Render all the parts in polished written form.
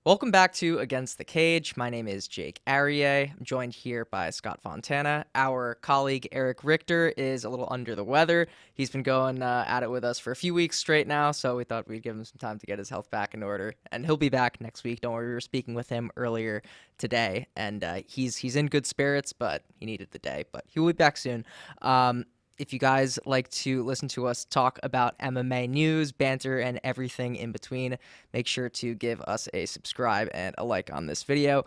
Welcome back to Against the Cage. My name is Jake Aryeh. I'm joined here by Scott Fontana. Our colleague Eric Richter is a little under the weather. He's been going at it with us for a few weeks straight now, so we thought we'd give him some time to get his health back in order. And he'll be back next week. Don't worry, we were speaking with him earlier today, and he's in good spirits, but he needed the day. But he will be back soon. If you guys like to listen to us talk about MMA news, banter, and everything in between, make sure to give us a subscribe and a like on this video.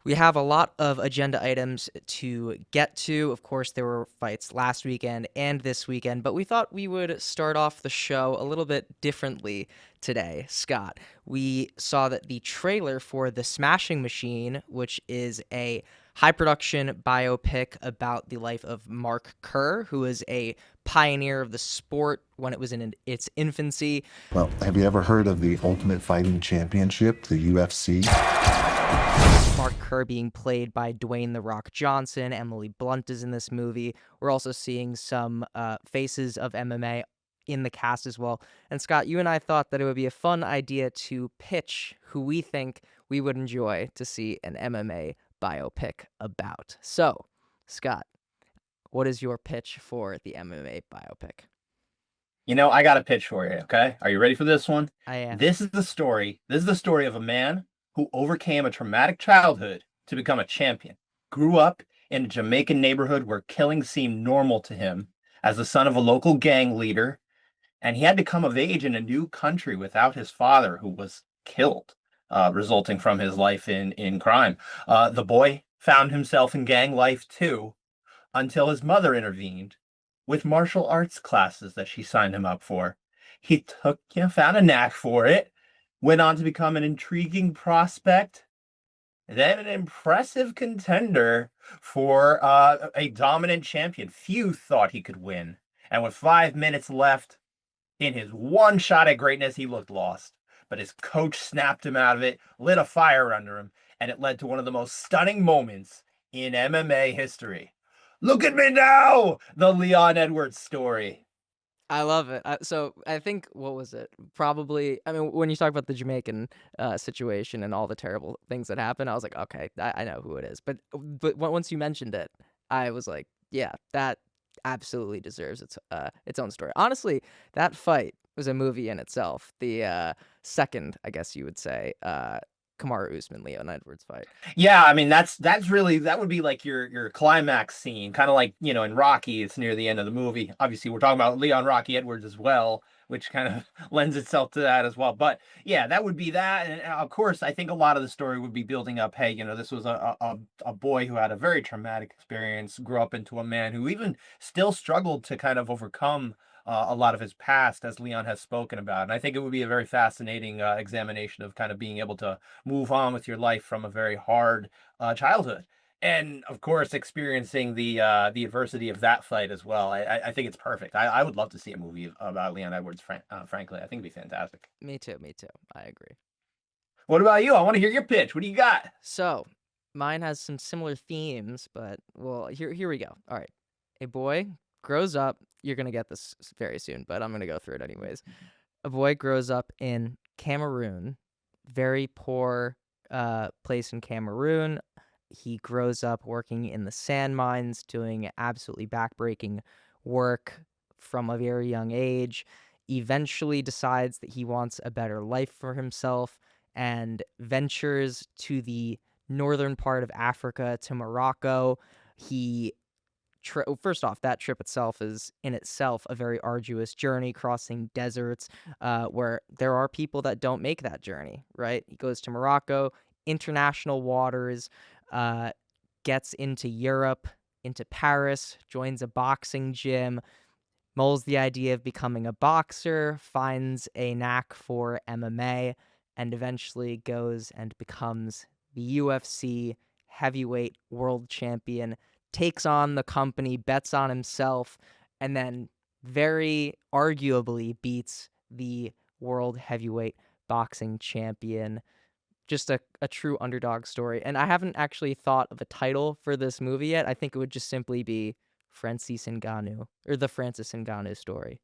We have a lot of agenda items to get to. Of course, there were fights last weekend and this weekend, but we thought we would start off the show a little bit differently today. Scott, we saw that the trailer for The Smashing Machine, which is a high-production biopic about the life of Mark Kerr, who is a pioneer of the sport when it was in its infancy. Well, have you ever heard of the Ultimate Fighting Championship, the UFC? Mark Kerr being played by Dwayne "The Rock" Johnson. Emily Blunt is in this movie. We're also seeing some faces of MMA in the cast as well. And Scott, you and I thought that it would be a fun idea to pitch who we think we would enjoy to see an MMA biopic about. So, Scott, what is your pitch for the MMA biopic? I got a pitch for you, okay? Are you ready for this one? I am. This is the story of a man who overcame a traumatic childhood to become a champion. Grew up in a Jamaican neighborhood where killing seemed normal to him as the son of a local gang leader, and he had to come of age in a new country without his father, who was killed, resulting from his life in crime. The boy found himself in gang life too, until his mother intervened with martial arts classes that she signed him up for. He found a knack for it, went on to become an intriguing prospect, then an impressive contender for a dominant champion. Few thought he could win. And with 5 minutes left in his one shot at greatness, he looked lost. But his coach snapped him out of it, lit a fire under him, and it led to one of the most stunning moments in MMA history. Look at me now! The Leon Edwards story. I love it. So I think, what was it? Probably, I mean, when you talk about the Jamaican situation and all the terrible things that happened, I was like, okay, I know who it is. But once you mentioned it, I was like, yeah, that absolutely deserves its own story. Honestly, that fight was a movie in itself. The second, I guess you would say, Kamaru Usman Leon Edwards fight. Yeah, I mean that would be like your climax scene, kind of like, in Rocky, it's near the end of the movie. Obviously, we're talking about Leon Rocky Edwards as well, which kind of lends itself to that as well. But yeah, that would be that, and of course, I think a lot of the story would be building up. Hey, this was a boy who had a very traumatic experience, grew up into a man who even still struggled to kind of overcome a lot of his past, as Leon has spoken about. And I think it would be a very fascinating examination of kind of being able to move on with your life from a very hard childhood, and of course experiencing the adversity of that fight as well. I think it's perfect. I would love to see a movie about Leon Edwards. Frankly, I think it'd be fantastic. Me too. I agree. What about you? I want to hear your pitch. What do you got? So, mine has some similar themes, but well, here we go. All right. A boy grows up. You're going to get this very soon, but I'm going to go through it anyways. A boy grows up in Cameroon, very poor place in Cameroon. He grows up working in the sand mines, doing absolutely backbreaking work from a very young age. Eventually decides that he wants a better life for himself and ventures to the northern part of Africa, to Morocco. He First off, that trip itself is in itself a very arduous journey, crossing deserts where there are people that don't make that journey, right? He goes to Morocco, international waters, gets into Europe, into Paris, joins a boxing gym, mulls the idea of becoming a boxer, finds a knack for MMA, and eventually goes and becomes the UFC heavyweight world champion, takes on the company, bets on himself, and then very arguably beats the world heavyweight boxing champion. Just a true underdog story. And I haven't actually thought of a title for this movie yet. I think it would just simply be Francis Ngannou, or the Francis Ngannou story.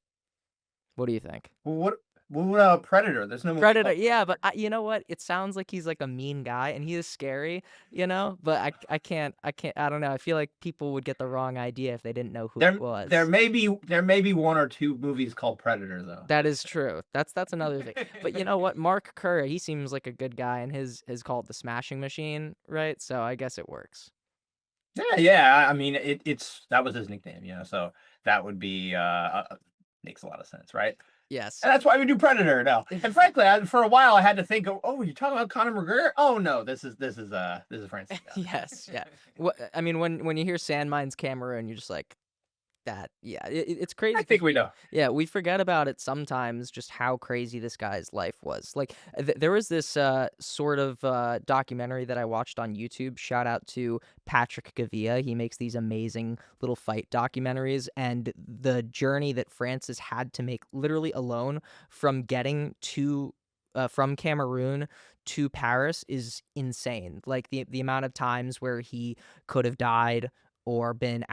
What do you think? What Predator? There's no movie Predator, called yeah, but Predator. you know what? It sounds like he's like a mean guy, and he is scary, you know. But I can't. I don't know. I feel like people would get the wrong idea if they didn't know who it There was. may be one or two movies called Predator though. That is true. That's another thing. But you know what? Mark Kerr, he seems like a good guy, and his called the Smashing Machine, right? So I guess it works. Yeah, yeah. I mean, it's that was his nickname, so that would be makes a lot of sense, right? Yes. And that's why we do Predator now. And frankly, for a while, I had to think, oh, you're talking about Conor McGregor? Oh no, this is Francis Ngannou. Yes. Yeah. I mean, when you hear Sandmine's Cameroon, you're just like, that, yeah, it's crazy I because think we know. we forget about it sometimes, just how crazy this guy's life was. Like, there was this sort of documentary that I watched on YouTube. Shout out to Patrick Gavia. He makes these amazing little fight documentaries, and the journey that Francis had to make, literally alone, from getting to from Cameroon to Paris is insane. Like the amount of times where he could have died or been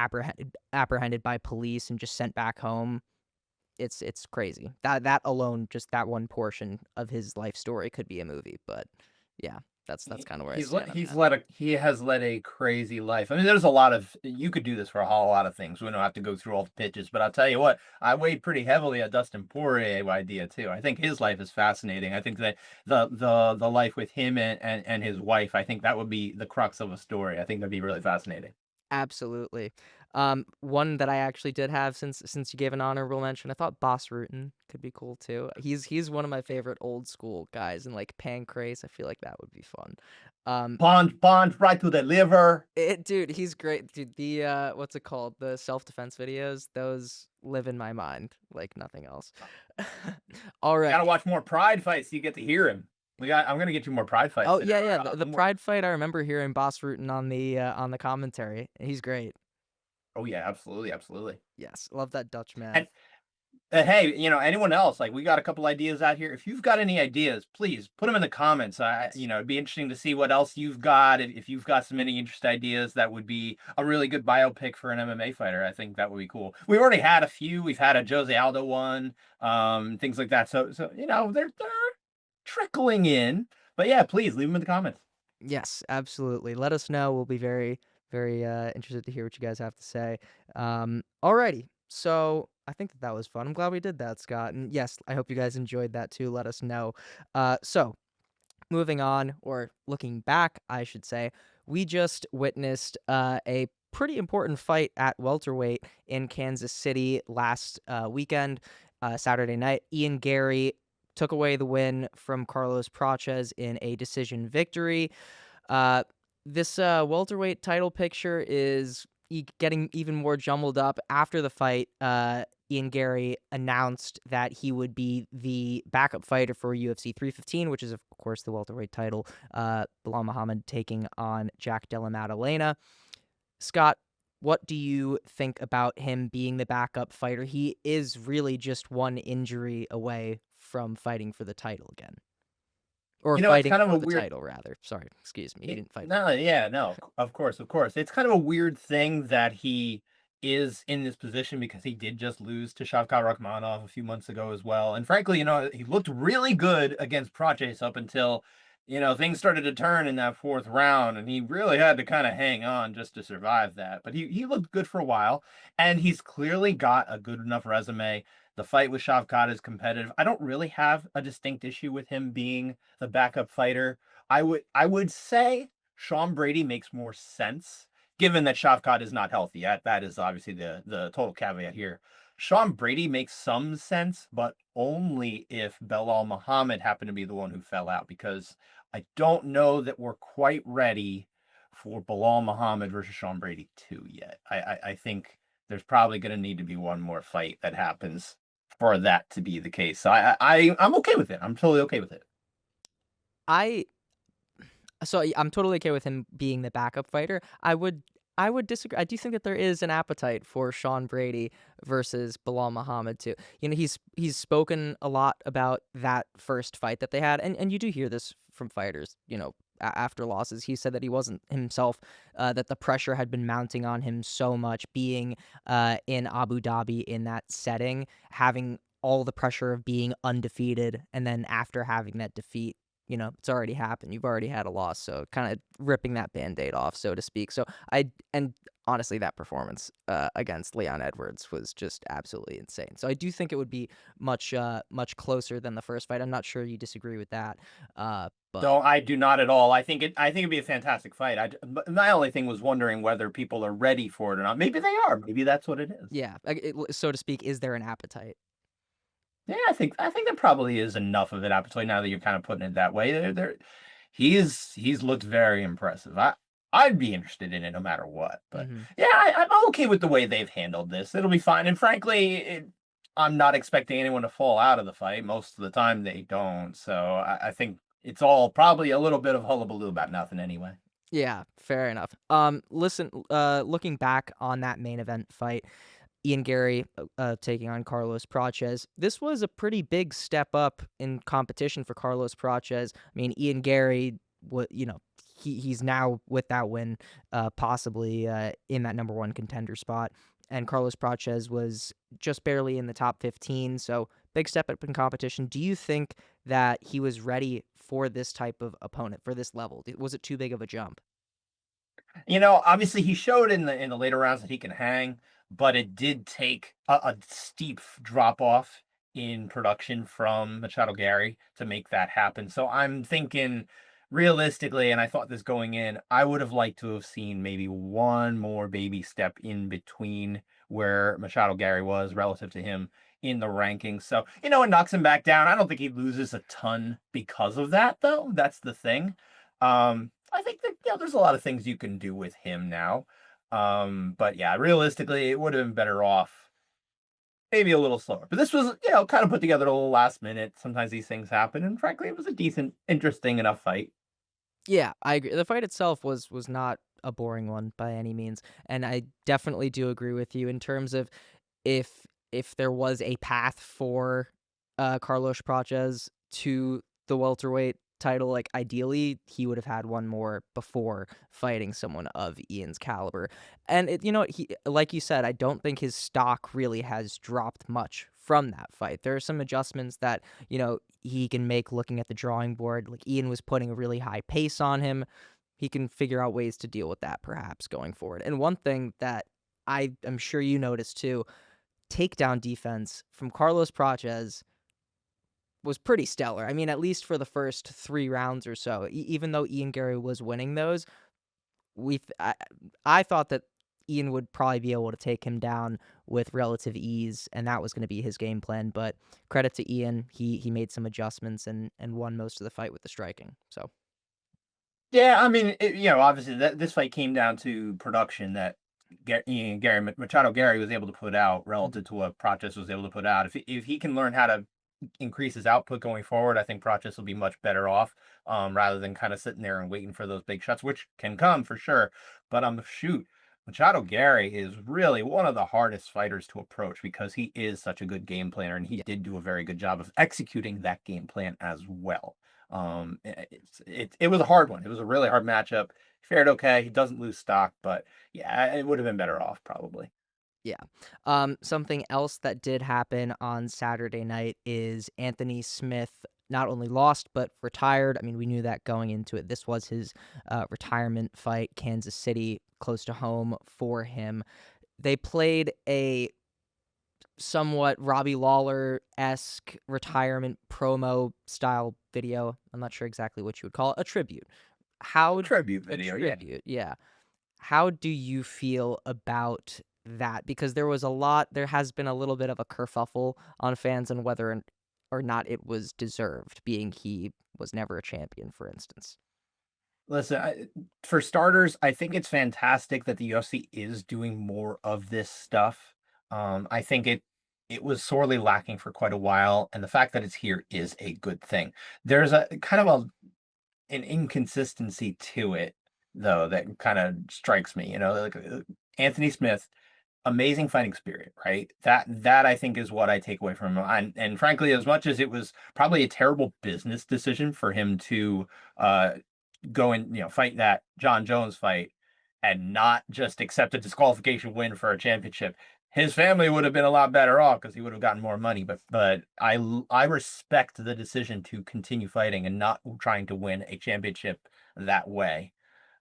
apprehended by police and just sent back home. It's crazy. That alone, just that one portion of his life story could be a movie, but yeah, that's kind of where I stand on that. He has led a crazy life. I mean, there's a lot of you could do this for a whole lot of things. We don't have to go through all the pitches, but I'll tell you what, I weighed pretty heavily at Dustin Poirier idea too. I think his life is fascinating. I think that the life with him and his wife, I think that would be the crux of a story. I think that'd be really fascinating. Absolutely. One that I actually did have, since you gave an honorable mention, I thought Boss Rutan could be cool too. He's one of my favorite old school guys, and like Pancrase, I feel like that would be fun. Um, Bond right to the liver. dude, he's great. Dude, the what's it called? The self-defense videos, those live in my mind like nothing else. All You right. gotta watch more Pride fights so you get to hear him. I'm gonna get you more Pride fights. Oh yeah, yeah. The Pride fight, I remember hearing Boss Rutan on the commentary. He's great. Oh yeah, absolutely, absolutely. Yes, love that Dutch man. And hey, anyone else? Like, we got a couple ideas out here. If you've got any ideas, please put them in the comments. It'd be interesting to see what else you've got. If you've got some any interesting ideas, that would be a really good biopic for an MMA fighter. I think that would be cool. We've already had a few. We've had a Jose Aldo one, things like that. So they're trickling in. But yeah, please leave them in the comments. Yes, absolutely. Let us know. We'll be very, very interested to hear what you guys have to say. Alrighty. So I think that was fun. I'm glad we did that, Scott. And yes, I hope you guys enjoyed that too. Let us know. So moving on, or looking back, I should say, we just witnessed a pretty important fight at welterweight in Kansas City last weekend, Saturday night. Garry took away the win from Carlos Prates in a decision victory. This welterweight title picture is getting even more jumbled up after the fight. Garry announced that he would be the backup fighter for UFC 315, which is, of course, the welterweight title. Bilal Muhammad taking on Jack Della Maddalena. Scott, what do you think about him being the backup fighter? He is really just one injury away from fighting for the title again. Or It's fighting kind of for a the weird. title, rather. Sorry, excuse me. He didn't fight. No, yeah, no, of course, of course. It's kind of a weird thing that he is in this position because he did just lose to Shavkat Rakhmonov a few months ago as well. And frankly, he looked really good against Prates up until, things started to turn in that fourth round, and he really had to kind of hang on just to survive that. But he looked good for a while, and he's clearly got a good enough resume. The fight with Shavkat is competitive. I don't really have a distinct issue with him being the backup fighter. I would say Sean Brady makes more sense given that Shavkat is not healthy. That is obviously the total caveat here. Sean Brady makes some sense, but only if Belal Muhammad happened to be the one who fell out, because I don't know that we're quite ready for Belal Muhammad versus Sean Brady 2 yet. I think there's probably going to need to be one more fight that happens for that to be the case. So I'm okay with it. I'm totally okay with it. I I'm totally okay with him being the backup fighter. I would disagree. I do think that there is an appetite for Sean Brady versus Bilal Muhammad too. He's spoken a lot about that first fight that they had, and you do hear this from fighters. After losses, he said that he wasn't himself. That the pressure had been mounting on him so much, being in Abu Dhabi in that setting, having all the pressure of being undefeated, and then after having that defeat, it's already happened. You've already had a loss, so kind of ripping that Band-Aid off, so to speak. So and honestly, that performance against Leon Edwards was just absolutely insane. So I do think it would be much closer than the first fight. I'm not sure you disagree with that, but No, I do not at all. I think it'd be a fantastic fight. But my only thing was wondering whether people are ready for it or not. Maybe they are. Maybe that's what it is. yeah, so to speak, is there an appetite? Yeah, I think there probably is enough of it appetite now that you're kind of putting it that way. He's looked very impressive. I'd be interested in it no matter what. But Hmm. yeah, I'm okay with the way they've handled this. It'll be fine. And frankly, I'm not expecting anyone to fall out of the fight. Most of the time they don't. So I think it's all probably a little bit of hullabaloo about nothing anyway. Yeah, fair enough. Listen, looking back on that main event fight, Ian Garry taking on Carlos Prates. This was a pretty big step up in competition for Carlos Prates. I mean, Ian Garry, he's now with that win, possibly in that number one contender spot, and Carlos Prates was just barely in the top 15. So big step up in competition. Do you think that he was ready for this type of opponent, for this level? Was it too big of a jump? Obviously he showed in the later rounds that he can hang, but it did take a steep drop off in production from Machado Garry to make that happen. So I'm thinking realistically, and I thought this going in, I would have liked to have seen maybe one more baby step in between where Machado Garry was relative to him in the rankings. So, it knocks him back down. I don't think he loses a ton because of that, though. That's the thing. I think that there's a lot of things you can do with him now. But yeah, realistically, it would have been better off maybe a little slower. But this was, kind of put together a little last minute. Sometimes these things happen, and frankly, it was a decent, interesting enough fight. Yeah, I agree. The fight itself was not a boring one by any means, and I definitely do agree with you in terms of if there was a path for Carlos Prates to the welterweight title, like ideally he would have had one more before fighting someone of Ian's caliber. And he, like you said, I don't think his stock really has dropped much from that fight. There are some adjustments that he can make looking at the drawing board. Like Ian was putting a really high pace on him. He can figure out ways to deal with that perhaps going forward. And one thing that I'm sure you noticed too, takedown defense from Carlos Prates was pretty stellar. I mean, at least for the first 3 rounds or so, even though Ian Garry was winning those, we I thought that Ian would probably be able to take him down with relative ease, and that was going to be his game plan. But credit to Ian, he made some adjustments and won most of the fight with the striking. So Yeah, I mean, obviously this fight came down to production that Machado Garry was able to put out mhm. relative to what Prates was able to put out. If he can learn how to increase his output going forward, I think Prates will be much better off, rather than kind of sitting there and waiting for those big shots, which can come for sure. But shoot, Machado Garry is really one of the hardest fighters to approach because he is such a good game planner, and he Yeah, did do a very good job of executing that game plan as well. It was a hard one. It was a really hard matchup. He fared okay. He doesn't lose stock, but yeah, it would have been better off probably. yeah. Something else that did happen on Saturday night is Anthony Smith not only lost but retired. I mean, we knew that going into it. This was his retirement fight, Kansas City, close to home for him. They played a somewhat Robbie Lawler-esque retirement promo style video. I'm not sure exactly what you would call it. A tribute. How Tribute a video, yeah. tribute, yeah. How do you feel about that? Because there has been a little bit of a kerfuffle on fans on whether or not it was deserved, being he was never a champion, for instance. Listen, for starters, I think it's fantastic that the UFC is doing more of this stuff. I think it was sorely lacking for quite a while, and the fact that it's here is a good thing. There's a kind of an inconsistency to it, though, that kind of strikes me. Like Anthony Smith, amazing fighting spirit, right? That I think is what I take away from him. And frankly, as much as it was probably a terrible business decision for him to uh go and fight that John Jones fight and not just accept a disqualification win for a championship. His family would have been a lot better off because he would have gotten more money. But I respect the decision to continue fighting and not trying to win a championship that way.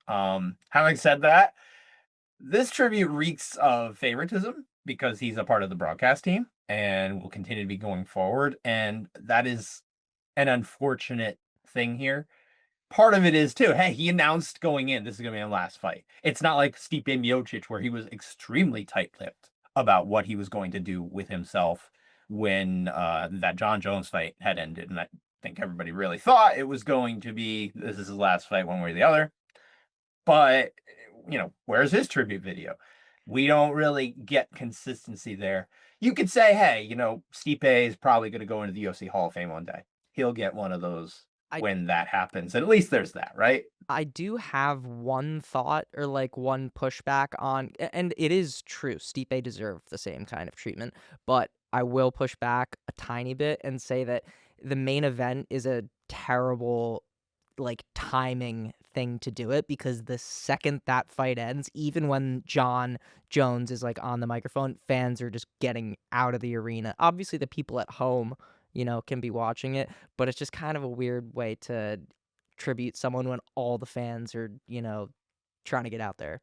Having said that, this tribute reeks of favoritism because he's a part of the broadcast team and will continue to be going forward. And that is an unfortunate thing here. Part of it is too, hey, he announced going in, this is going to be my last fight. It's not like Stipe Miocic, where he was extremely tight-lipped about what he was going to do with himself when that John Jones fight had ended. And I think everybody really thought it was going to be, this is his last fight one way or the other. But, where's his tribute video? We don't really get consistency there. You could say, hey, Stipe is probably going to go into the UFC Hall of Fame one day. He'll get one of those I when that happens. And at least there's that, right? I do have one thought or like one pushback on, and it is true. Stipe deserved the same kind of treatment, but I will push back a tiny bit and say that the main event is a terrible like timing thing to do it, because the second that fight ends, even when John Jones is like on the microphone, fans are just getting out of the arena. Obviously, the people at home, can be watching it, but it's just kind of a weird way to tribute someone when all the fans are, trying to get out there.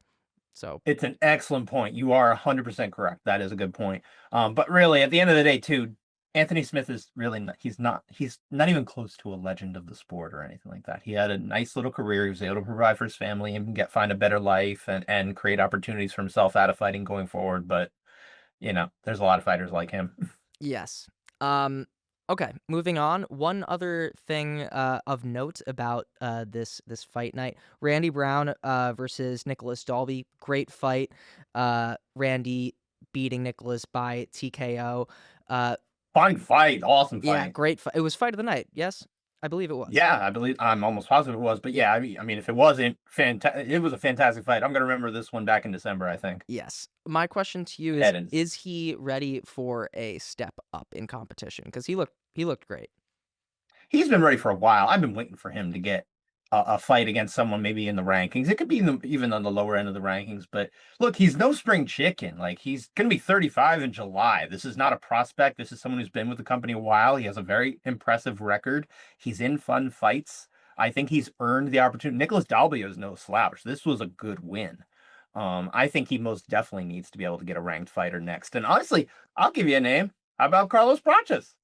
So It's an excellent point. You are 100% correct. That is a good point. But really, at the end of the day, too, Anthony Smith is really not, he's not even close to a legend of the sport or anything like that. He had a nice little career. He was able to provide for his family and find a better life and create opportunities for himself out of fighting going forward. But, there's a lot of fighters like him. yes. Okay, moving on. One other thing of note about this fight night: Randy Brown versus Nicholas Dalby. Great fight. Randy beating Nicholas by TKO. Fine fight. Awesome Yeah, fight. great fight. It was fight of the night. Yes, I believe it was. Yeah, I'm almost positive it was. But yeah, I mean, if it wasn't, it was a fantastic fight. I'm going to remember this one back in December, I think. Yes. My question to you is: Head Is he ready for a step up in competition? Because he looked great. He's been ready for a while. I've been waiting for him to get a fight against someone maybe in the rankings. It could be even on the lower end of the rankings. But look, he's no spring chicken. Like, he's going to be 35 in July. This is not a prospect. This is someone who's been with the company a while. He has a very impressive record. He's in fun fights. I think he's earned the opportunity. Nicholas Dalby is no slouch. This was a good win. I think he most definitely needs to be able to get a ranked fighter next. And honestly, I'll give you a name. How about Carlos Prates?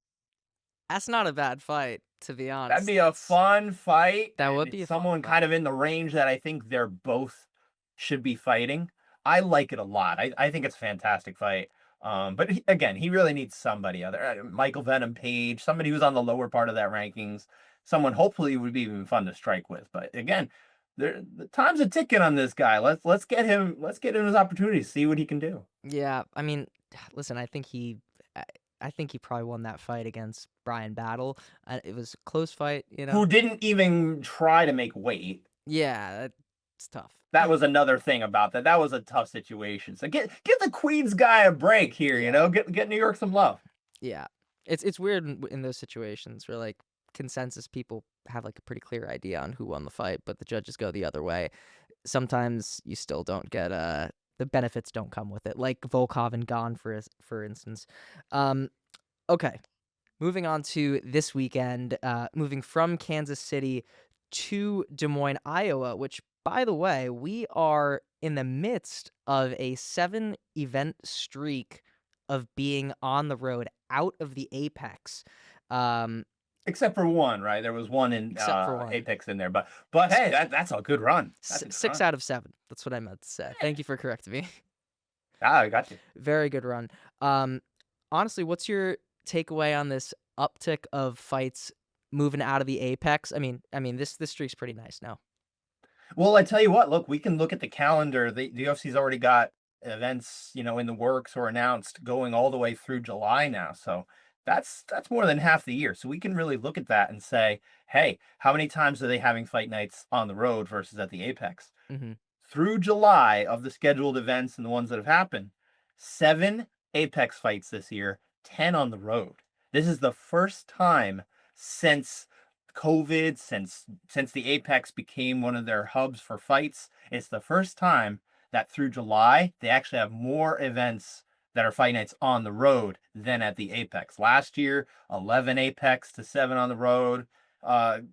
That's not a bad fight, to be That'd honest. be a fun fight. That And would be it's a fun someone fight. kind of in the range that I think they're both should be fighting. I like it a lot. I think it's a fantastic fight. But again, he really needs somebody other Michael Venom Page, somebody who's on the lower part of that rankings, someone hopefully would be even fun to strike with. But again, the time's a ticking on this guy. Let's get him his opportunity, see what he can do. Yeah, I mean, listen, I think he probably won that fight against Brian Battle. It was a close fight. Who didn't even try to make weight. Yeah, it's tough. That was another thing about that. That was a tough situation. So get the Queens guy a break here, Get New York some love. Yeah, it's weird in those situations where like consensus people have like a pretty clear idea on who won the fight, but the judges go the other way. Sometimes you still don't get the benefits don't come with it, like Volkov and Gane for instance. Okay, moving on to this weekend, moving from Kansas City to Des Moines, Iowa, which, by the way, we are in the midst of a 7-event streak of being on the road out of the Apex. Except for one, right? There was one in Except for one. Apex in there, but hey, that's a good run. That's a good 6 run. out of 7. That's what I meant to say. Thank you for correcting me. I got you. Very good run. Honestly, what's your takeaway on this uptick of fights moving out of the Apex? I mean, this streak's pretty nice now. Well, I tell you what, look, we can look at the calendar. The UFC's already got events, in the works or announced going all the way through July now. So that's more than half the year. So we can really look at that and say, hey, how many times are they having fight nights on the road versus at the Apex? Mm-hmm. Through July, of the scheduled events and the ones that have happened, 7 Apex fights this year, 10 on the road. This is the first time since COVID, since the Apex became one of their hubs for fights. It's the first time that through July they actually have more events that are fight nights on the road than at the Apex. Last year, 11 Apex to 7 on the road. In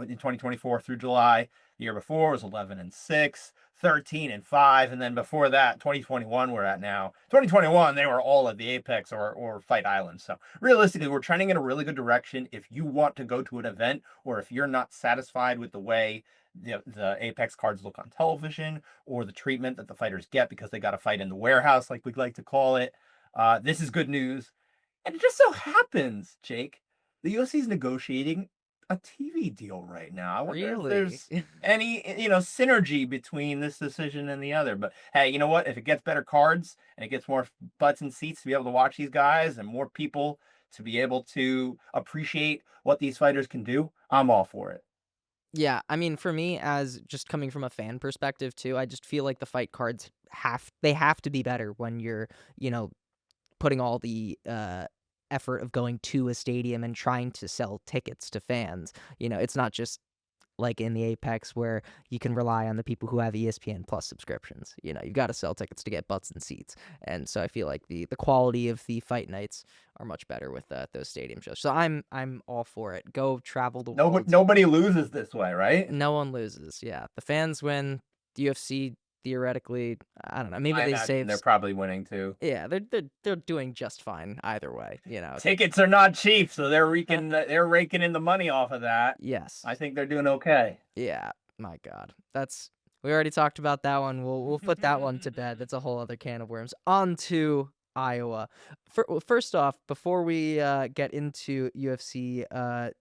2024 through July. The year before was 11 and 6, 13 and 5, and then before that, 2021 we're at now. 2021 they were all at the Apex or Fight Island. So realistically, we're trending in a really good direction. If you want to go to an event, or if you're not satisfied with the way the Apex cards look on television, or the treatment that the fighters get because they got to fight in the warehouse, like we'd like to call it, this is good news. And it just so happens, Jake, the UFC is negotiating a TV deal right now. I wonder if Really? there's any, synergy between this decision and the other. But hey, you know what? If it gets better cards and it gets more butts and seats to be able to watch these guys and more people to be able to appreciate what these fighters can do, I'm all for it. Yeah, I mean, for me, as just coming from a fan perspective too, I just feel like the fight cards have to be better when you're, you know, putting all the effort of going to a stadium and trying to sell tickets to fans. It's not just like in the Apex where you can rely on the people who have ESPN Plus subscriptions. You've got to sell tickets to get butts and seats. And so I feel like the quality of the fight nights are much better with those stadium shows. So I'm all for it. Go travel the world. Nobody loses this way, right? No one loses. Yeah, the fans win. The UFC theoretically, I don't know. Maybe I they imagine save. they're probably winning too. Yeah, they're doing just fine either way. Tickets are not cheap, so they're raking in the money off of that. Yes. I think they're doing okay. Yeah. My God, we already talked about that one. We'll put that one to bed. That's a whole other can of worms. On to Iowa. First off, before we get into UFC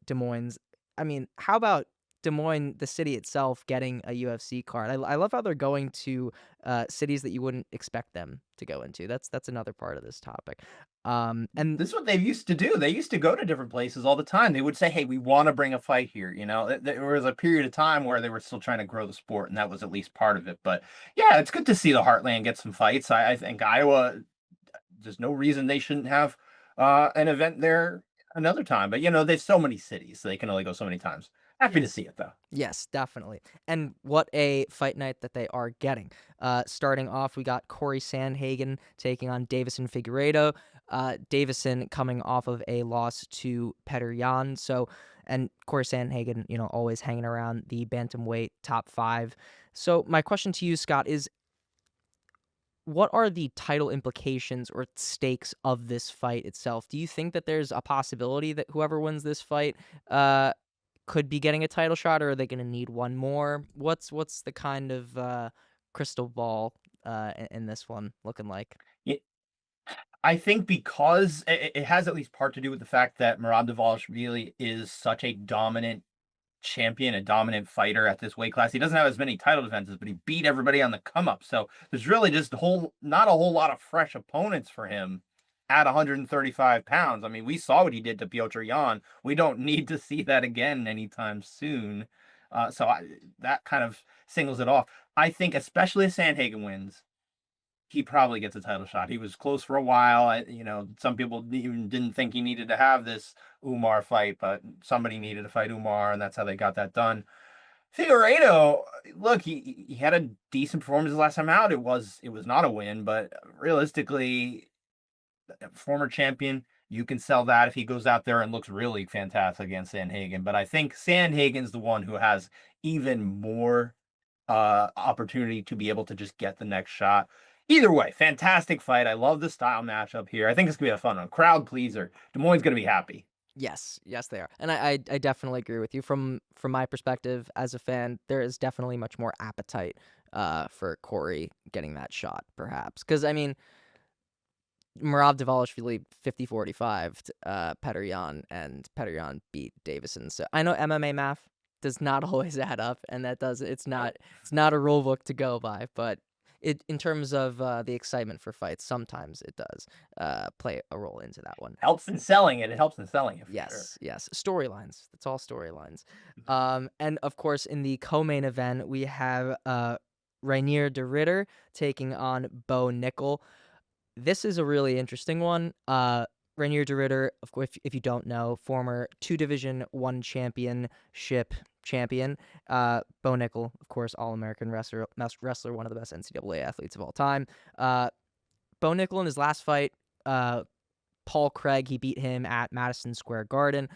Des Moines, I mean, how about Des Moines, the city itself, getting a UFC card? I love how they're going to cities that you wouldn't expect them to go into. That's another part of this topic. And This is what they used to do. They used to go to different places all the time. They would say, "Hey, we want to bring a fight here." There was a period of time where they were still trying to grow the sport, and that was at least part of it. But yeah, it's good to see the Heartland get some fights. I think Iowa, there's no reason they shouldn't have an event there another time. But there's so many cities, so they can only go so many times. Happy to yes. see it though. Yes, definitely. And what a fight night that they are getting. Starting off, we got Corey Sandhagen taking on Davison Figueiredo. Davison coming off of a loss to Petr Yan. And Corey Sandhagen, always hanging around the bantamweight top 5. So my question to you, Scott, is what are the title implications or stakes of this fight itself? Do you think that there's a possibility that whoever wins this fight could be getting a title shot, or are they going to need one more? What's the kind of crystal ball in this one looking like? Yeah, I think because it has at least part to do with the fact that Merab Dvalishvili is such a dominant champion, a dominant fighter at this weight class. He doesn't have as many title defenses, but he beat everybody on the come up. So there's really just not a whole lot of fresh opponents for him at 135 pounds. I mean, we saw what he did to Petr Yan. We don't need to see that again anytime soon. That kind of singles it off. I think, especially if Sandhagen wins, he probably gets a title shot. He was close for a while. Some people even didn't think he needed to have this Umar fight, but somebody needed to fight Umar, and that's how they got that done. Figueiredo, look, he had a decent performance the last time out. It was not a win, but realistically, former champion, you can sell that if he goes out there and looks really fantastic against Sandhagen. But I think Sandhagen's the one who has even more opportunity to be able to just get the next shot. Either way, fantastic fight. I love the style matchup here. I think it's gonna be a fun one. Crowd pleaser. Des Moines gonna be happy. Yes, they are, and I definitely agree with you. From my perspective as a fan, there is definitely much more appetite for Corey getting that shot, perhaps, because I mean, Merab Dvalishvili 50-45 Petr Yan, and Petr Yan beat Davison. So I know MMA math does not always add up, and it's not a rule book to go by, but in terms of the excitement for fights, sometimes it does play a role into that one. Helps in selling it. It helps in selling it. For sure. Yes, storylines. That's all storylines. And of course, in the co-main event, we have Reinier de Ridder taking on Bo Nickel. This is a really interesting one. Reinier de Ridder, of course, if you don't know, former 2-Division 1 championship champion. Bo Nickel, of course, All-American wrestler, one of the best NCAA athletes of all time. Bo Nickel in his last fight, uh, Paul Craig, he beat him at Madison Square Garden.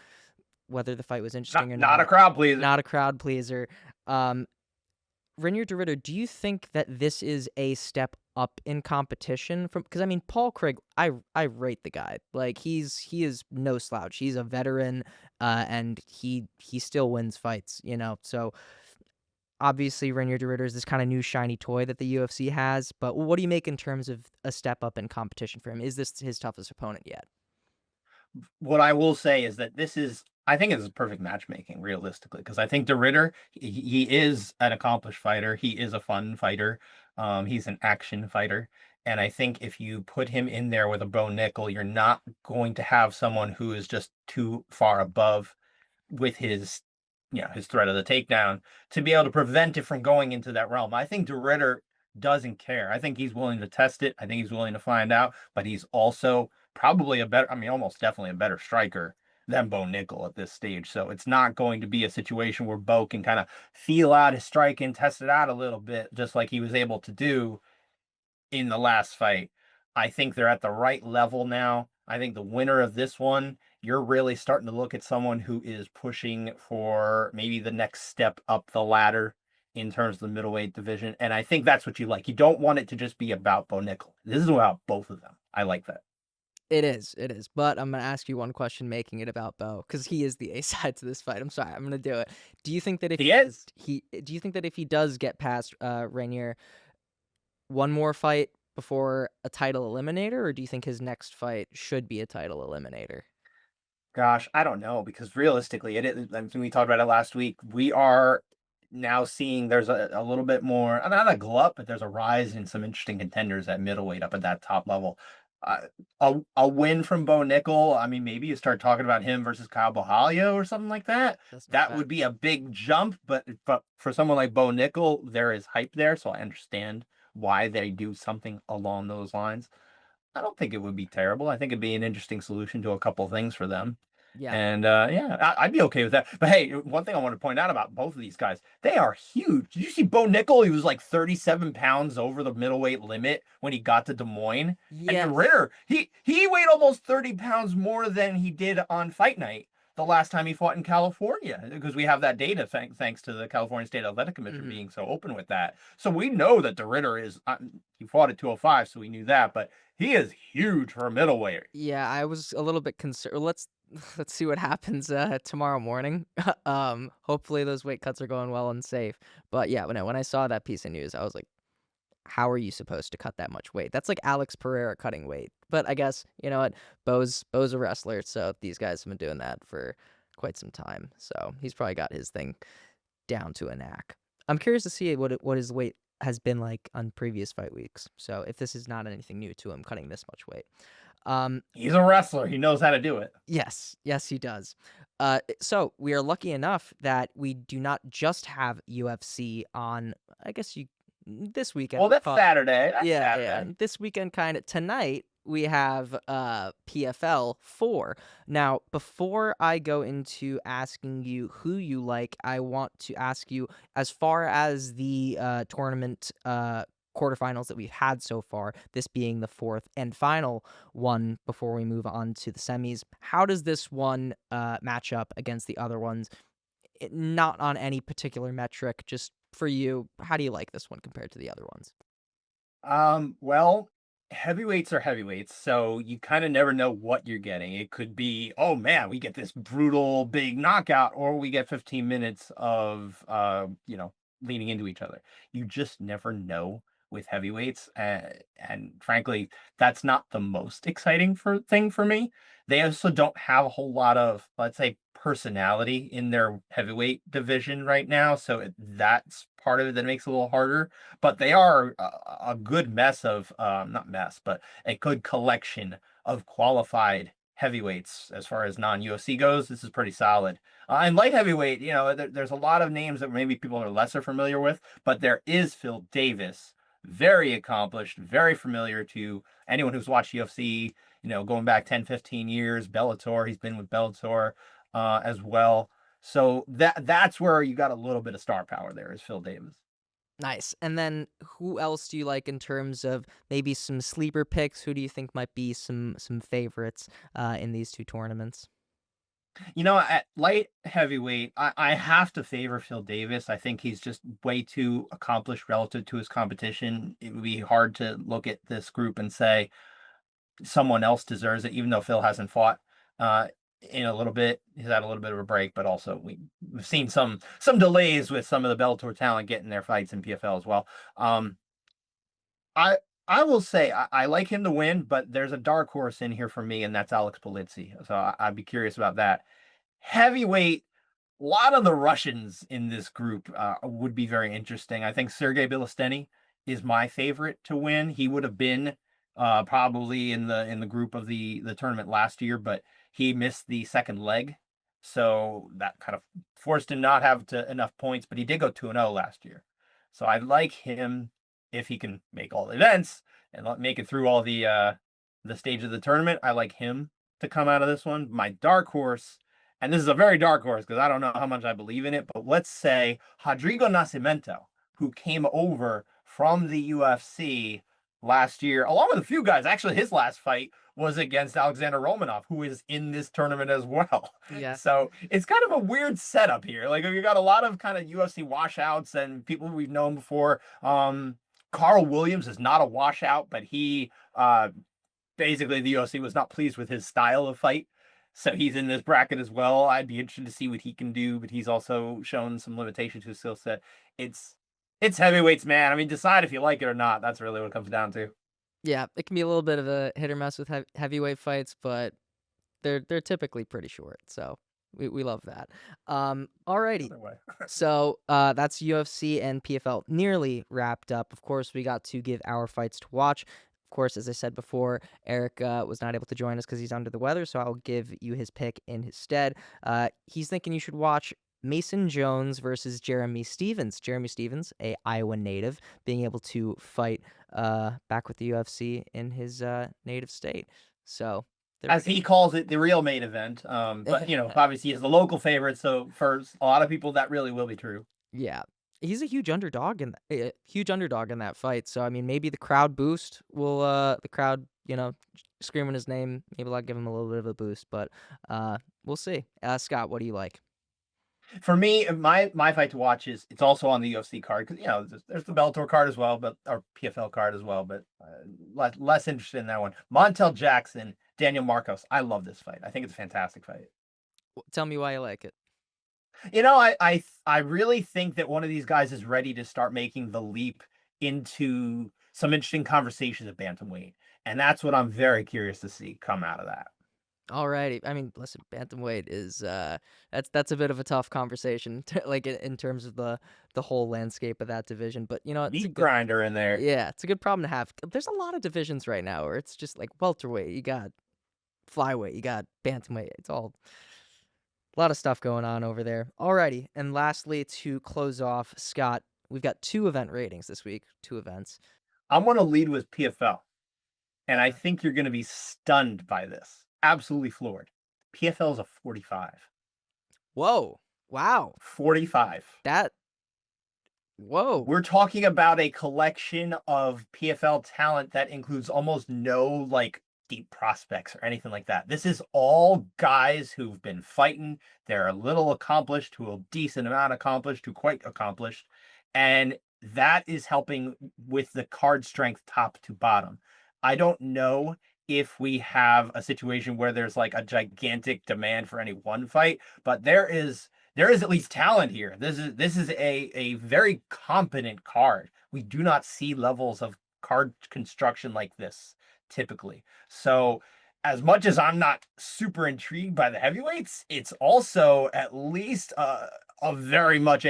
Whether the fight was interesting or Not a not, crowd pleaser. not a crowd pleaser. Reinier de Ridder, do you think that this is a step up in competition from? Because I mean, Paul Craig, I rate the guy. Like he is no slouch. He's a veteran, and he still wins fights. So obviously Reinier de Ridder is this kind of new shiny toy that the UFC has. But what do you make in terms of a step up in competition for him? Is this his toughest opponent yet? What I will say is that I think it's perfect matchmaking, realistically, because I think de Ridder, he is an accomplished fighter. He is a fun fighter. He's an action fighter. And I think if you put him in there with a Bo Nickel, you're not going to have someone who is just too far above with his threat of the takedown to be able to prevent it from going into that realm. I think de Ridder doesn't care. I think he's willing to test it. I think he's willing to find out, but he's also probably almost definitely a better striker than Bo Nickel at this stage. So it's not going to be a situation where Bo can kind of feel out his strike and test it out a little bit, just like he was able to do in the last fight. I think they're at the right level now. I think the winner of this one, you're really starting to look at someone who is pushing for maybe the next step up the ladder in terms of the middleweight division. And I think that's what you like. You don't want it to just be about Bo Nickel. This is about both of them. I like that. It is, it is. But I'm gonna ask you one question, making it about Bo, because he is the A side to this fight. I'm sorry, I'm gonna do it. Do you think that if He is. do you think that if he does get past Rainier, one more fight before a title eliminator, or do you think his next fight should be a title eliminator? Gosh, I don't know, because realistically, it is. I mean, we talked about it last week. We are now seeing there's a little bit more, not a glut, but there's a rise in some interesting contenders at middleweight up at that top level. Uh, a win from Bo Nickel. I mean, maybe you start talking about him versus Kyle Bohalio or something like that. That's not That bad. would be a big jump, but for someone like Bo Nickel, there is hype there, so I understand why they do something along those lines. I don't think it would be terrible. I think it'd be an interesting solution to a couple of things for them. Yeah. And yeah, I'd be okay with that. But hey, one thing I want to point out about both of these guys, they are huge. Did you see Bo Nickel? He was like 37 pounds over the middleweight limit when he got to Des Moines. And Yeah. the Ritter, he weighed almost 30 pounds more than he did on fight night the last time he fought in California, because we have that data thanks to the California State Athletic Commission being so open with that. So we know that the Ritter is, he fought at 205, so we knew that, but he is huge for a middleweight. Yeah, I was a little bit concerned. Let's see what happens tomorrow morning. Hopefully those weight cuts are going well and safe. But yeah, when I saw that piece of news, I was like, how are you supposed to cut that much weight? That's like Alex Pereira cutting weight. But I guess, you know what? Bo's a wrestler, so these guys have been doing that for quite some time. So he's probably got his thing down to a knack. I'm curious to see what his weight has been like on previous fight weeks. So if this is not anything new to him cutting this much weight. He's a wrestler. He knows how to do it. Yes, yes, he does. So we are lucky enough that we do not just have UFC on. I guess this weekend. Well, that's Saturday. That's Yeah, yeah. Saturday. This weekend, kind of tonight, we have PFL 4. Now, before I go into asking you who you like, I want to ask you, as far as the tournament quarterfinals that we've had so far, this being the fourth and final one before we move on to the semis, how does this one match up against the other ones? Not on any particular metric, just for you, how do you like this one compared to the other ones? Well, heavyweights are heavyweights, so you kind of never know what you're getting. It could be, oh man, we get this brutal big knockout, or we get 15 minutes of leaning into each other. You just never know with heavyweights, and frankly, that's not the most exciting thing for me. They also don't have a whole lot of, let's say, personality in their heavyweight division right now, so that's part of it that makes it a little harder. But they are a good mess of not mess, but a good collection of qualified heavyweights as far as non-UFC goes. This is pretty solid. And light heavyweight, there's a lot of names that maybe people are lesser familiar with, but there is Phil Davis, very accomplished, very familiar to anyone who's watched UFC, going back 10, 15 years. Bellator, he's been with Bellator as well. So that's where you got a little bit of star power there, is Phil Davis. Nice. And then who else do you like in terms of maybe some sleeper picks? Who do you think might be some favorites in these two tournaments? At light heavyweight, I have to favor Phil Davis. I think he's just way too accomplished relative to his competition. It would be hard to look at this group and say someone else deserves it, even though Phil hasn't fought uh, in a little bit. He's had a little bit of a break, but also we've seen some delays with some of the Bellator talent getting their fights in PFL as well. Um, I I will say I like him to win, but there's a dark horse in here for me, and that's Alex Politsi. So I'd be curious about that. Heavyweight, a lot of the Russians in this group would be very interesting. I think Sergey Bilisteny is my favorite to win. He would have been probably in the group of the tournament last year, but he missed the second leg, so that kind of forced him not have enough points. But he did go 2-0 last year, so I like him if he can make all the events and make it through all the stage of the tournament. I like him to come out of this one. My dark horse, and this is a very dark horse because I don't know how much I believe in it, but let's say Rodrigo Nascimento, who came over from the UFC last year, along with a few guys. Actually, his last fight was against Alexander Romanov, who is in this tournament as well. Yeah. So it's kind of a weird setup here. Like, we got a lot of kind of UFC washouts and people we've known before. Carl Williams is not a washout, but he basically the UFC was not pleased with his style of fight. So he's in this bracket as well. I'd be interested to see what he can do, but he's also shown some limitations to his skill set. It's heavyweights, man. I mean, decide if you like it or not. That's really what it comes down to. Yeah, it can be a little bit of a hit or miss with heavyweight fights, but they're typically pretty short. So we love that. Alrighty. Either way. So that's UFC and PFL nearly wrapped up. Of course, we got to give our fights to watch. Of course, as I said before, Eric was not able to join us because he's under the weather, so I'll give you his pick in his stead. He's thinking you should watch Mason Jones versus Jeremy Stevens. Jeremy Stevens, a Iowa native, being able to fight back with the UFC in his native state. So As he calls it, the real main event. But obviously he's the local favorite, so for a lot of people that really will be true. Yeah. He's a huge underdog in that fight. So I mean, maybe the crowd boost will the crowd, screaming his name, maybe that'll give him a little bit of a boost, but we'll see. Scott, what do you like? For me, my fight to watch it's also on the UFC card because there's the Bellator card as well, but or PFL card as well, but less interested in that one. Montel Jackson, Daniel Marcos. I love this fight. I think it's a fantastic fight. Tell me why you like it. I really think that one of these guys is ready to start making the leap into some interesting conversations at bantamweight, and that's what I'm very curious to see come out of that. Alrighty. I mean, listen, bantamweight is that's a bit of a tough conversation, like in terms of the whole landscape of that division. But it's a Meat good, grinder in there. yeah, it's a good problem to have. There's a lot of divisions right now where it's just like welterweight, you got flyweight, you got bantamweight. It's all a lot of stuff going on over there. Alrighty, and lastly, to close off, Scott, we've got 2 event ratings this week, 2 events. I'm going to lead with PFL, and I think you're going to be stunned by this. Absolutely floored. PFL is a 45. Whoa! Wow! 45. Whoa! We're talking about a collection of PFL talent that includes almost no deep prospects or anything like that. This is all guys who've been fighting. They're a little accomplished, to a decent amount accomplished, to quite accomplished. And that is helping with the card strength top to bottom. I don't know if we have a situation where there's a gigantic demand for any one fight, but there is at least talent here. This is a very competent card. We do not see levels of card construction like this typically. So as much as I'm not super intrigued by the heavyweights, it's also at least a very much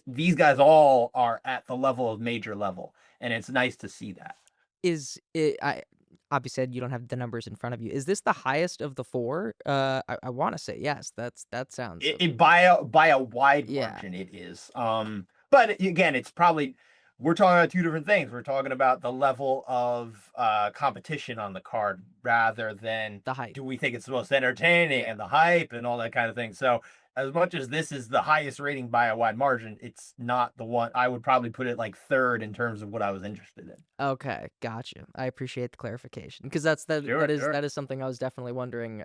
these guys all are at the level of major level, and it's nice to see that. Is it? I obviously said you don't have the numbers in front of you. Is this the highest of the 4? I want to say yes. That sounds. By a wide Yeah. margin, it is. But again, it's probably we're talking about two different things. We're talking about the level of competition on the card rather than The hype. do we think it's the most entertaining and the hype and all that kind of thing. So as much as this is the highest rating by a wide margin, it's not the one. I would probably put it like third in terms of what I was interested in. Okay, gotcha. I appreciate the clarification because that Sure, that sure. is something I was definitely wondering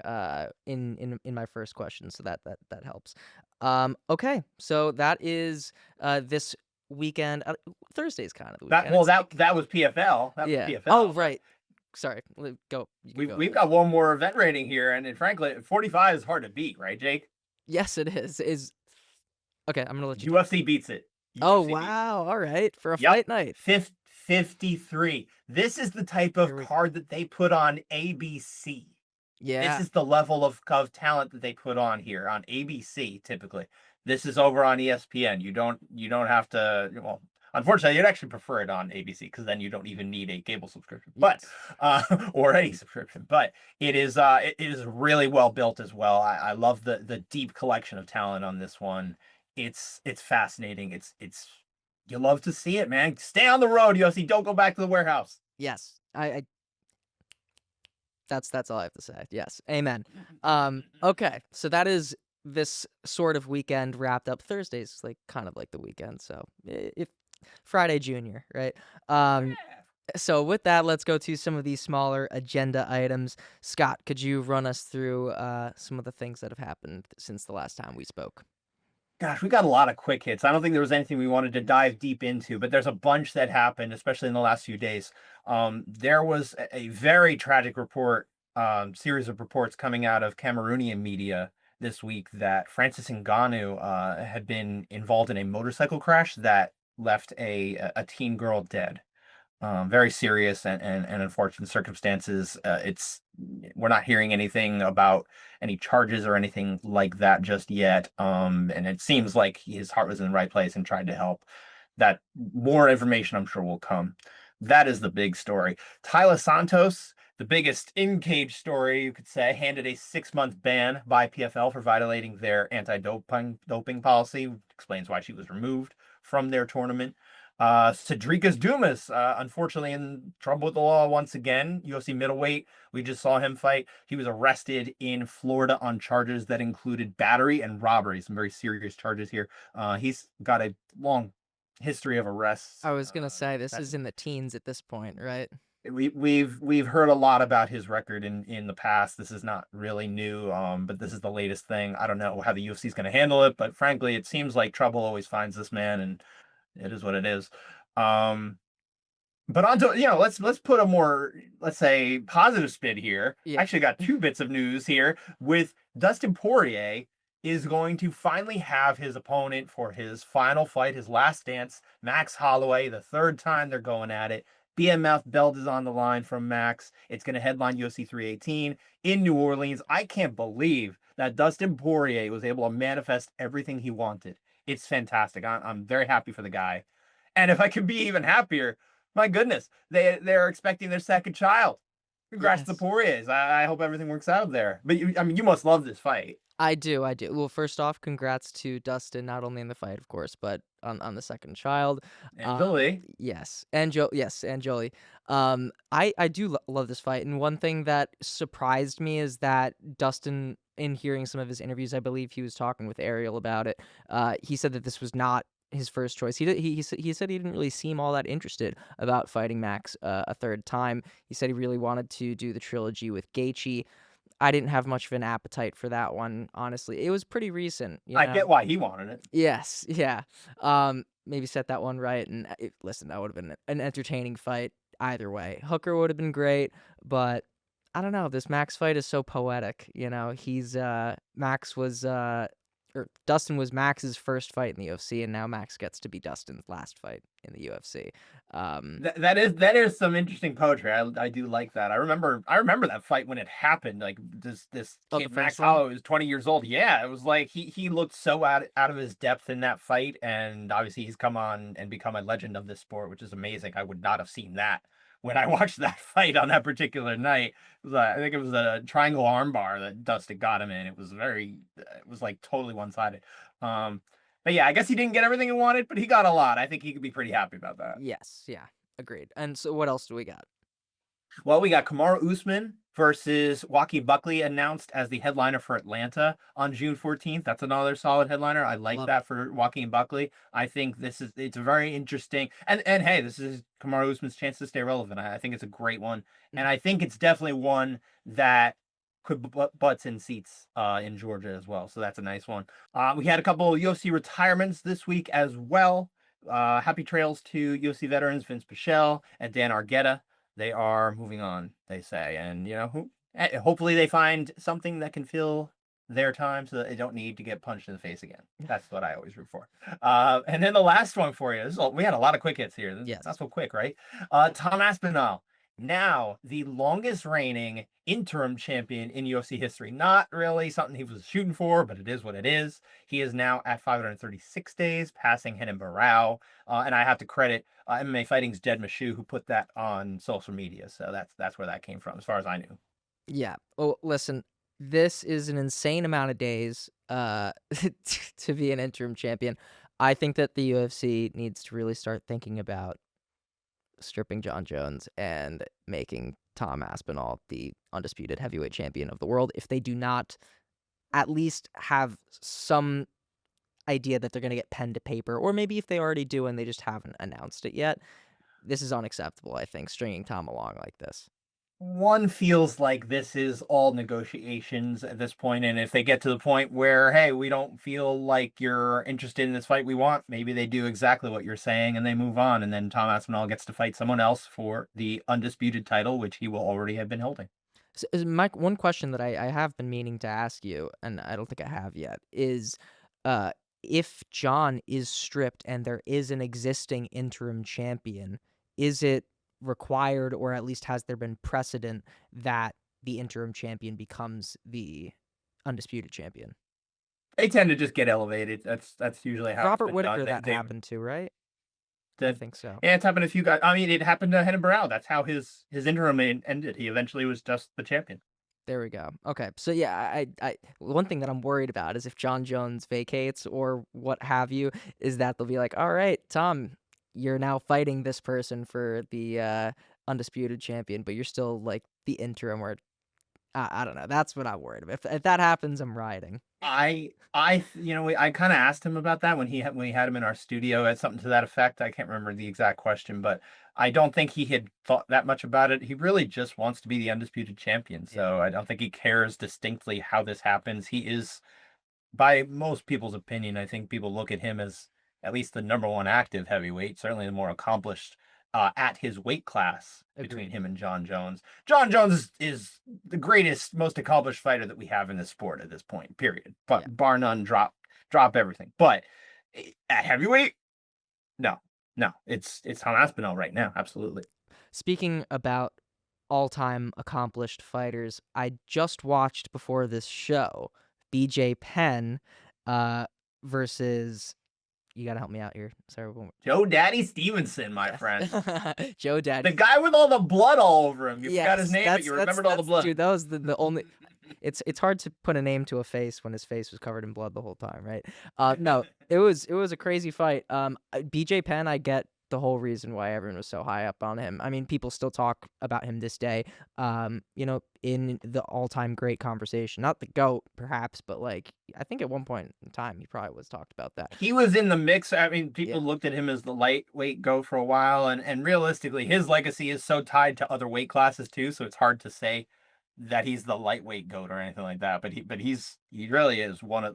in my first question, so that helps. Okay, so that is this weekend. Thursday's kind of the That weekend. well, It's that like that was PFL. That was yeah. Oh PFL. But right. Sorry. Go. You can go we've first. got one more event rating here, and frankly, 45 is hard to beat, right, Jake? Yes, it is. Is okay. I'm gonna let you talk. UFC beats it. Oh UFC beats it. wow. All right, for a Yep. fight night. 53. This is the type of Here we. card that they put on ABC. This Yeah. is the level of talent that they put on here on ABC typically. This is over on ESPN. You don't have to, well, unfortunately, you'd actually prefer it on ABC because then you don't even need a cable subscription, but Yes. or any subscription. But it is really well built as well. I love the deep collection of talent on this one. It's fascinating. It's you love to see it, man. Stay on the road, UFC. Don't go back to the warehouse. Yes. I that's all I have to say. Yes. Amen. Okay. So that is this sort of weekend wrapped up. Thursday's like kind of like the weekend. So if Friday Junior, right? Um so with that, let's go to some of these smaller agenda items. Scott, could you run us through some of the things that have happened since the last time we spoke? Gosh, we got a lot of quick hits. I don't think there was anything we wanted to dive deep into, but there's a bunch that happened, especially in the last few days. There was a very tragic series of reports coming out of Cameroonian media this week that Francis Ngannou had been involved in a motorcycle crash that left a teen girl dead. Very serious and unfortunate circumstances. We're not hearing anything about any charges or anything like that just yet. And it seems like his heart was in the right place and tried to help. That more information, I'm sure, will come. That is the big story. Tyler Santos, the biggest in-cage story, you could say, handed a 6-month ban by PFL for violating their anti-doping policy. Explains why she was removed from their tournament. Cedric Dumas, unfortunately in trouble with the law once again. UFC middleweight, we just saw him fight. He was arrested in Florida on charges that included battery and robbery. Some very serious charges here. He's got a long history of arrests. I was gonna say this That is in the teens at this point, right? we've heard a lot about his record in the past. This is not really new, but this is the latest thing. I don't know how the UFC is going to handle it, but frankly, it seems like trouble always finds this man, and it is what it is. Um, but on to, let's put a more, let's say, positive spin here. Yeah. I actually got two bits of news here with Dustin Poirier is going to finally have his opponent for his final fight, his last dance, Max Holloway, the third time they're going at it. BMF belt is on the line from Max. It's going to headline UFC 318 in New Orleans. I can't believe that Dustin Poirier was able to manifest everything he wanted. It's fantastic. I'm very happy for the guy. And if I could be even happier, my goodness, they're expecting their second child. Congrats to the Yes. Poiriers. I hope everything works out there. But you must love this fight. I do, I do. Well, first off, congrats to Dustin, not only in the fight, of course, but on the second child. And Jolie. Yes, and yes, and Jolie. I do love this fight, and one thing that surprised me is that Dustin, in hearing some of his interviews, I believe he was talking with Ariel about it. He said that this was not his first choice. He said he didn't really seem all that interested about fighting Max a third time. He said he really wanted to do the trilogy with Gaethje. I didn't have much of an appetite for that one, honestly. It was pretty recent, you I know? get why he wanted it. Yes, yeah. Maybe set that one right, and listen, that would have been an entertaining fight either way. Hooker would have been great, but I don't know. This Max fight is so poetic, you know. Max was or Dustin was Max's first fight in the UFC, and now Max gets to be Dustin's last fight in the UFC. That is some interesting poetry. I do like that. I remember that fight when it happened. Like this Oh, the kid Max first one? Holloway was 20 years old. Yeah, it was like he looked so out of his depth in that fight, and obviously he's come on and become a legend of this sport, which is amazing. I would not have seen that when I watched that fight on that particular night. I think it was a triangle armbar that Dustin got him in. It was like totally one-sided. But yeah, I guess he didn't get everything he wanted, but he got a lot. I think he could be pretty happy about that. Yes, yeah, agreed. And so what else do we got? Well, we got Kamaru Usman versus Joaquin Buckley announced as the headliner for Atlanta on June 14th. That's another solid headliner. I like Love that for Joaquin Buckley. I think it's a very interesting and hey, this is Kamaru Usman's chance to stay relevant. I think it's a great one. it. And I think it's definitely one that could butts in seats in Georgia as well. So that's a nice one. We had a couple of UFC retirements this week as well. Happy trails to UFC veterans Vince Pichel and Dan Argueta. They are moving on, they say, and hopefully they find something that can fill their time so that they don't need to get punched in the face again. That's what I always root for. And then the last one for you. We had a lot of quick hits here. Yes. Not so quick, right? Tom Aspinall, now the longest reigning interim champion in UFC history. Not really something he was shooting for, but it is what it is. He is now at 536 days, passing Renan Barão. And I have to credit MMA Fighting's Jed Meshew, who put that on social media. So that's where that came from, as far as I knew. Yeah. Oh, listen, this is an insane amount of days to be an interim champion. I think that the UFC needs to really start thinking about stripping John Jones and making Tom Aspinall the undisputed heavyweight champion of the world. If they do not at least have some idea that they're going to get pen to paper, or maybe if they already do and they just haven't announced it yet, this is unacceptable, I think, stringing Tom along like this. One feels like this is all negotiations at this point, and if they get to the point where, hey, we don't feel like you're interested in this fight we want, maybe they do exactly what you're saying and they move on, and then Tom Aspinall gets to fight someone else for the undisputed title, which he will already have been holding. So, Mike, one question that I have been meaning to ask you, and I don't think I have yet, is uh, if John is stripped and there is an existing interim champion, is it required, or at least has there been precedent that the interim champion becomes the undisputed champion? They tend to just get elevated. That's usually how Robert it's been Whitaker, done. that happened to, right? I That think so. yeah, it's happened to a few guys. I mean, it happened to Renan Barão. That's how his interim ended. He eventually was just the champion. There we go. Okay, so yeah, one thing that I'm worried about is if John Jones vacates or what have you, is that they'll be like, all right, Tom, you're now fighting this person for the undisputed champion, but you're still like the interim. Or I don't know. That's what I'm worried about. If that happens, I'm riding. I I kind of asked him about that when we had him in our studio at something to that effect. I can't remember the exact question, but I don't think he had thought that much about it. He really just wants to be the undisputed champion. So I don't think he cares distinctly how this happens. He is, by most people's opinion, I think people look at him as at least the number one active heavyweight, certainly the more accomplished at his weight class between Agreed. him and John Jones. John Jones is the greatest, most accomplished fighter that we have in this sport at this point, period. Yeah. But bar none, drop everything. But at heavyweight, no, it's Tom Aspinall right now, absolutely. Speaking about all-time accomplished fighters, I just watched before this show BJ Penn versus. You gotta help me out here. Sorry. Joe Daddy Stevenson, my friend. Joe Daddy. The guy with all the blood all over him. You forgot his Yes, name, but you remembered all the blood. Dude, that was the only. It's hard to put a name to a face when his face was covered in blood the whole time, right? No, it was a crazy fight. BJ Penn, I get the whole reason why everyone was so high up on him. I mean, people still talk about him this day. In the all-time great conversation, not the GOAT perhaps, but like I think at one point in time he probably was talked about that. He was in the mix. I mean, Yeah. people looked at him as the lightweight GOAT for a while, and realistically, his legacy is so tied to other weight classes too. So it's hard to say that he's the lightweight GOAT or anything like that. But he really is one of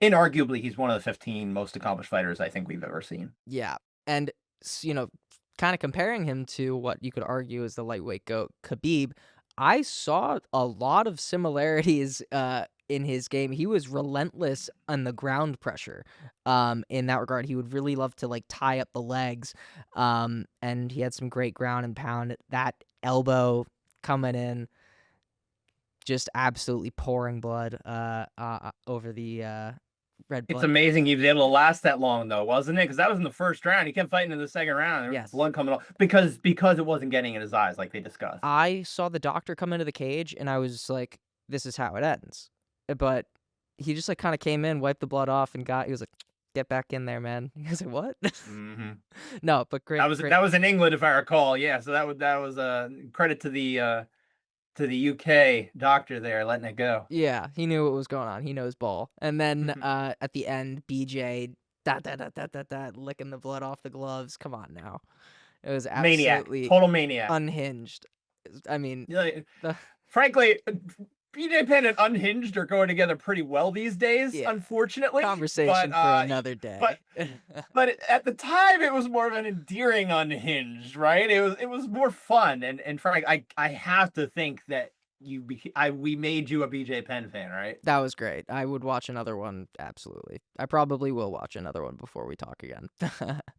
inarguably he's one of the 15 most accomplished fighters I think we've ever seen. Yeah, and kind of comparing him to what you could argue is the lightweight GOAT, Khabib, I saw a lot of similarities in his game. He was relentless on the ground pressure. In that regard, he would really love to like tie up the legs. And he had some great ground and pound. That elbow coming in, just absolutely pouring blood over the red blood. It's amazing he was able to last that long, though, wasn't it? Because that was in the first round. He kept fighting in the second round. There was Yes. blood coming off because it wasn't getting in his eyes, like they discussed. I saw the doctor come into the cage, and I was like, "This is how it ends." But he just like kind of came in, wiped the blood off, and he was like, "Get back in there, man." He was like, "What?" Hmm. No, but great, great. That was in England, if I recall. Yeah, so that was credit to the UK doctor there letting it go. Yeah, he knew what was going on. He knows ball. And then at the end, BJ licking the blood off the gloves. Come on now, it was Maniac, absolutely total maniac. unhinged. I mean, Yeah, the frankly, BJ Penn and Unhinged are going together pretty well these days, yeah, unfortunately. conversation for another day. But but at the time, it was more of an endearing Unhinged, right? It was more fun, and Frank, I have to think that we made you a BJ Penn fan, right? That was great. I would watch another one. Absolutely. I probably will watch another one before we talk again.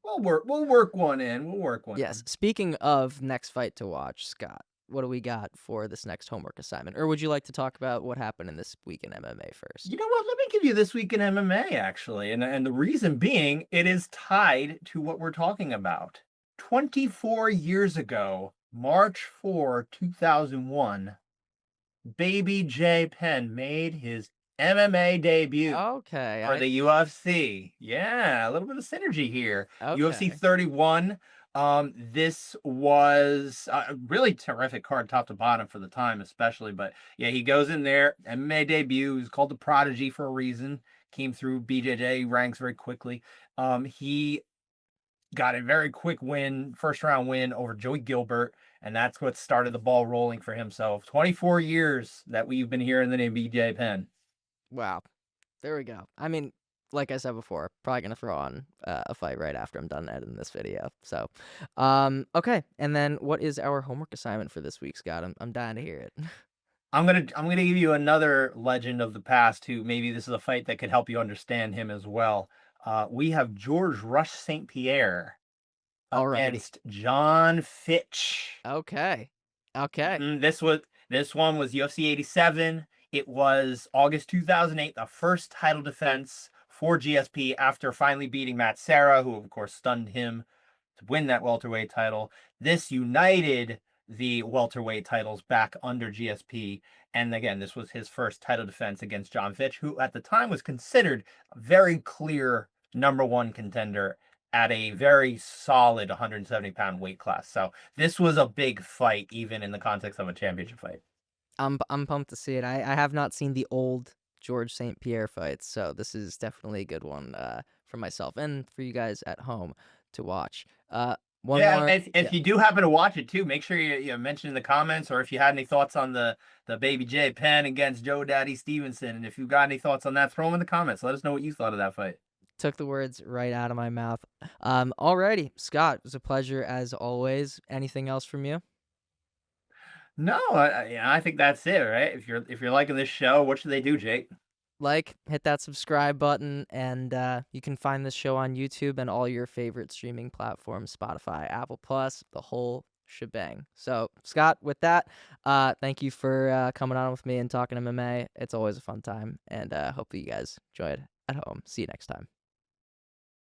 We'll work one in. We'll work one Yes. in. Speaking of next fight to watch, Scott, what do we got for this next homework assignment? Or would you like to talk about what happened in this week in MMA first? You know what? Let me give you this week in MMA, actually. And the reason being, it is tied to what we're talking about. 24 years ago, March 4, 2001, Baby J Penn made his MMA debut Okay. for the UFC. Yeah, a little bit of synergy here. UFC Okay. 31. This was a really terrific card, top to bottom for the time, especially. But yeah, he goes in there, MMA debut. He's called the Prodigy for a reason. Came through BJJ ranks very quickly. He got a very quick win, first round win over Joey Gilbert, and that's what started the ball rolling for himself. 24 years that we've been hearing the name BJ Penn. Wow. There we go. I mean, like I said before, probably gonna throw on a fight right after I'm done editing this video. So, okay. And then what is our homework assignment for this week, Scott? I'm dying to hear it. I'm gonna give you another legend of the past who maybe this is a fight that could help you understand him as well. We have George Rush St. Pierre Alrighty. against John Fitch. Okay. Okay. This one was UFC 87. It was August 2008, the first title defense for GSP after finally beating Matt Serra, who of course stunned him to win that welterweight title. This united the welterweight titles back under GSP. And again, this was his first title defense against John Fitch, who at the time was considered a very clear #1 contender at a very solid 170-pound weight class. So this was a big fight, even in the context of a championship fight. I'm pumped to see it. I have not seen the old George St. Pierre fights, so this is definitely a good one for myself and for you guys at home to watch. One Yeah, more. if you do happen to watch it too, make sure you mention in the comments, or if you had any thoughts on the Baby J Penn against Joe Daddy Stevenson, and if you got any thoughts on that, throw them in the comments. Let us know what you thought of that fight. Took the words right out of my mouth. Alrighty, Scott, it was a pleasure as always. Anything else from you? No, yeah, I think that's it, right? If you're liking this show, what should they do, Jake? Like, hit that subscribe button, and you can find this show on YouTube and all your favorite streaming platforms, Spotify, Apple Plus, the whole shebang. So, Scott, with that, thank you for coming on with me and talking MMA. It's always a fun time, and hope you guys enjoyed at home. See you next time.